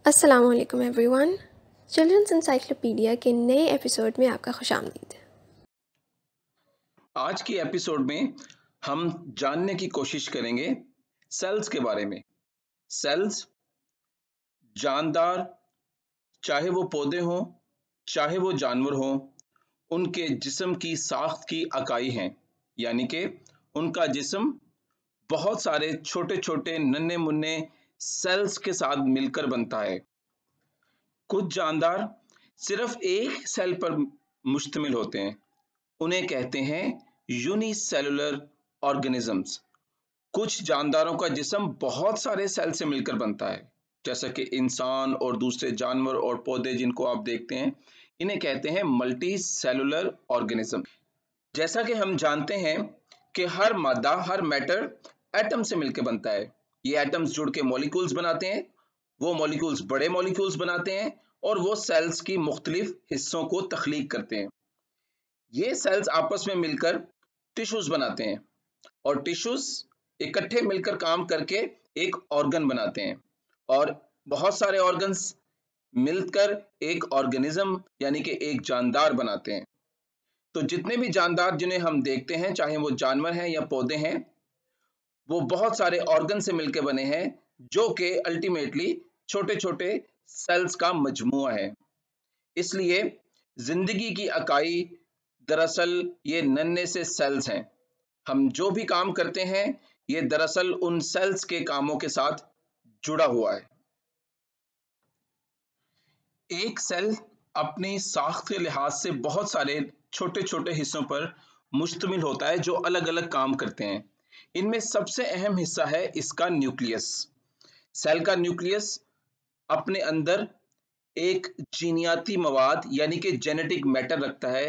अस्सलामु अलैकुम everyone. Children's encyclopedia के नए एपिसोड में आपका खुशामदीद। आज की एपिसोड में हम जानने की कोशिश करेंगे सेल्स के बारे में। सेल्स जानदार, चाहे वो पौधे हों, चाहे वो जानवर हों, उनके जिस्म की साख्त की इकाई हैं, यानी कि उनका जिस्म बहुत सारे छोटे छोटे नन्हे मुन्ने सेल्स के साथ मिलकर बनता है। कुछ जानदार सिर्फ एक सेल पर मुश्तमिल होते हैं, उन्हें कहते हैं यूनिसेलुलर ऑर्गेनिजम्स। कुछ जानदारों का जिस्म बहुत सारे सेल से मिलकर बनता है, जैसा कि इंसान और दूसरे जानवर और पौधे जिनको आप देखते हैं, इन्हें कहते हैं मल्टी सेलुलर ऑर्गेनिज्म। जैसा कि हम जानते हैं कि हर मादा, हर मैटर एटम से मिलकर बनता है। ये एटम्स जुड़ के मॉलिक्यूल्स बनाते हैं, वो मॉलिक्यूल्स बड़े मॉलिक्यूल्स बनाते हैं और वो सेल्स की मुख्तलिफ हिस्सों को तख्लीक करते हैं। ये सेल्स आपस में मिलकर टिश्यूज बनाते हैं और टिश्यूज इकट्ठे मिलकर काम करके एक ऑर्गन बनाते हैं और बहुत सारे ऑर्गन्स मिलकर एक ऑर्गेनिज्म यानी कि एक जानदार बनाते हैं। तो जितने भी जानदार जिन्हें हम देखते हैं, चाहे वो जानवर हैं या पौधे हैं, वो बहुत सारे ऑर्गन से मिलकर बने हैं, जो कि अल्टीमेटली छोटे छोटे सेल्स का मजमूआ है। इसलिए जिंदगी की इकाई दरअसल ये नन्हे से सेल्स हैं। हम जो भी काम करते हैं, ये दरअसल उन सेल्स के कामों के साथ जुड़ा हुआ है। एक सेल अपनी साख्त के लिहाज से बहुत सारे छोटे छोटे हिस्सों पर मुश्तमिल होता है, जो अलग अलग काम करते हैं। इनमें सबसे अहम हिस्सा है इसका न्यूक्लियस। सेल का न्यूक्लियस अपने अंदर एक जीनियाती मवाद यानी कि जेनेटिक मैटर रखता है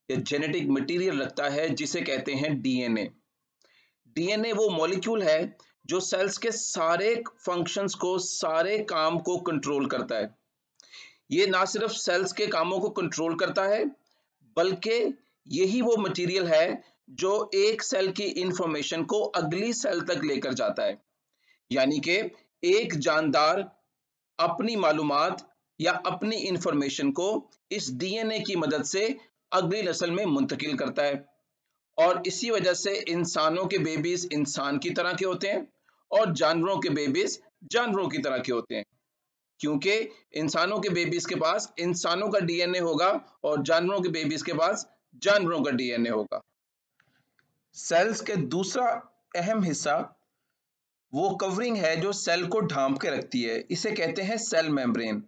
या जेनेटिक मटेरियल रखता है, जिसे कहते हैं डीएनए। डीएनए वो मॉलिक्यूल है जो सेल्स के सारे फंक्शंस को, सारे काम को कंट्रोल करता है। ये ना सिर्फ सेल्स के कामों को कंट्रोल करता है, बल्कि यही वो मटेरियल है जो एक सेल की इंफॉर्मेशन को अगली सेल तक लेकर जाता है। यानी कि एक जानदार अपनी मालूमात या अपनी इंफॉर्मेशन को इस डीएनए की मदद से अगली नस्ल में मुंतकिल करता है। और इसी वजह से इंसानों के बेबीज इंसान की तरह के होते हैं और जानवरों के बेबीज जानवरों की तरह के होते हैं, क्योंकि इंसानों के बेबीज के पास इंसानों का डीएनए होगा और जानवरों के बेबीज के पास जानवरों का डीएनए होगा। सेल्स के दूसरा अहम हिस्सा वो कवरिंग है जो सेल को ढांप के रखती है, इसे कहते हैं सेल मेम्ब्रेन।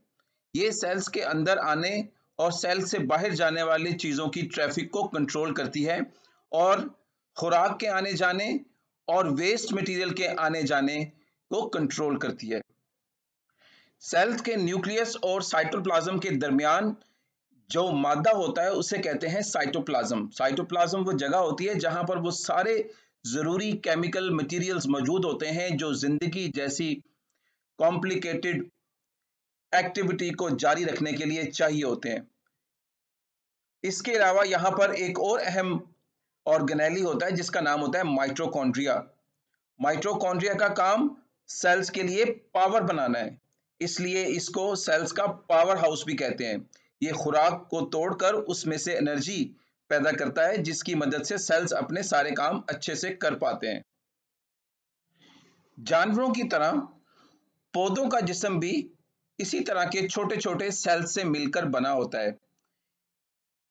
ये सेल्स के अंदर आने और सेल से बाहर जाने वाली चीजों की ट्रैफिक को कंट्रोल करती है और खुराक के आने जाने और वेस्ट मटेरियल के आने जाने को कंट्रोल करती है। सेल्स के न्यूक्लियस और साइटोप्लाज्म के दरमियान जो मादा होता है उसे कहते हैं साइटोप्लाज्म। साइटोप्लाज्म वो जगह होती है जहां पर वो सारे जरूरी केमिकल मटेरियल्स मौजूद होते हैं जो जिंदगी जैसी कॉम्प्लिकेटेड एक्टिविटी को जारी रखने के लिए चाहिए होते हैं। इसके अलावा यहाँ पर एक और अहम ऑर्गेनेली होता है जिसका नाम होता है माइटोकॉन्ड्रिया। माइटोकॉन्ड्रिया का काम सेल्स के लिए पावर बनाना है, इसलिए इसको सेल्स का पावर हाउस भी कहते हैं। ये खुराक को तोड़कर उसमें से एनर्जी पैदा करता है, जिसकी मदद से सेल्स अपने सारे काम अच्छे से कर पाते हैं। जानवरों की तरह पौधों का जिस्म भी इसी तरह के छोटे छोटे सेल्स से मिलकर बना होता है।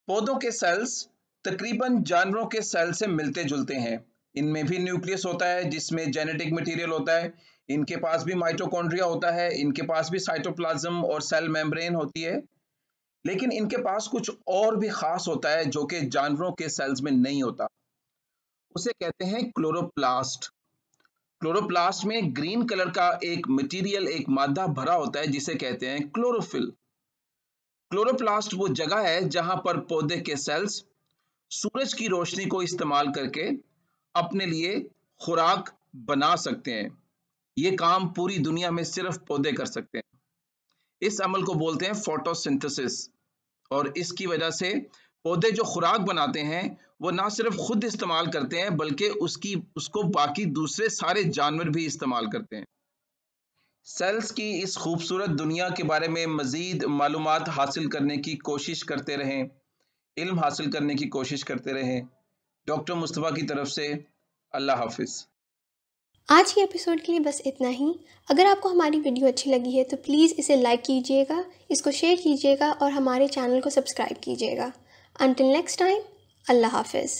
पौधों के सेल्स तकरीबन जानवरों के सेल से मिलते जुलते हैं। इनमें भी न्यूक्लियस होता है जिसमें जेनेटिक मटेरियल होता है, इनके पास भी माइटोकॉन्ड्रिया होता है, इनके पास भी साइटोप्लाज्म और सेल मेम्ब्रेन होती है। लेकिन इनके पास कुछ और भी खास होता है जो कि जानवरों के सेल्स में नहीं होता। उसे कहते हैं क्लोरोप्लास्ट। क्लोरोप्लास्ट में ग्रीन कलर का एक मटेरियल, एक मादा भरा होता है जिसे कहते हैं क्लोरोफिल। क्लोरोप्लास्ट वो जगह है जहां पर पौधे के सेल्स सूरज की रोशनी को इस्तेमाल करके अपने लिए खुराक बना सकते हैं। ये काम पूरी दुनिया में सिर्फ पौधे कर सकते हैं। इस अमल को बोलते हैं फोटोसिंथेसिस। और इसकी वजह से पौधे जो खुराक बनाते हैं वो ना सिर्फ खुद इस्तेमाल करते हैं, बल्कि उसको बाकी दूसरे सारे जानवर भी इस्तेमाल करते हैं। सेल्स की इस खूबसूरत दुनिया के बारे में मज़ीद मालूमात हासिल करने की कोशिश करते रहें, इल्म हासिल करने की कोशिश करते रहें। डॉक्टर मुस्तफ़ा की तरफ से अल्लाह हाफ़िज़। आज के एपिसोड के लिए बस इतना ही। अगर आपको हमारी वीडियो अच्छी लगी है तो प्लीज़ इसे लाइक कीजिएगा, इसको शेयर कीजिएगा और हमारे चैनल को सब्सक्राइब कीजिएगा। अंटिल नेक्स्ट टाइम, अल्लाह हाफ़िज़।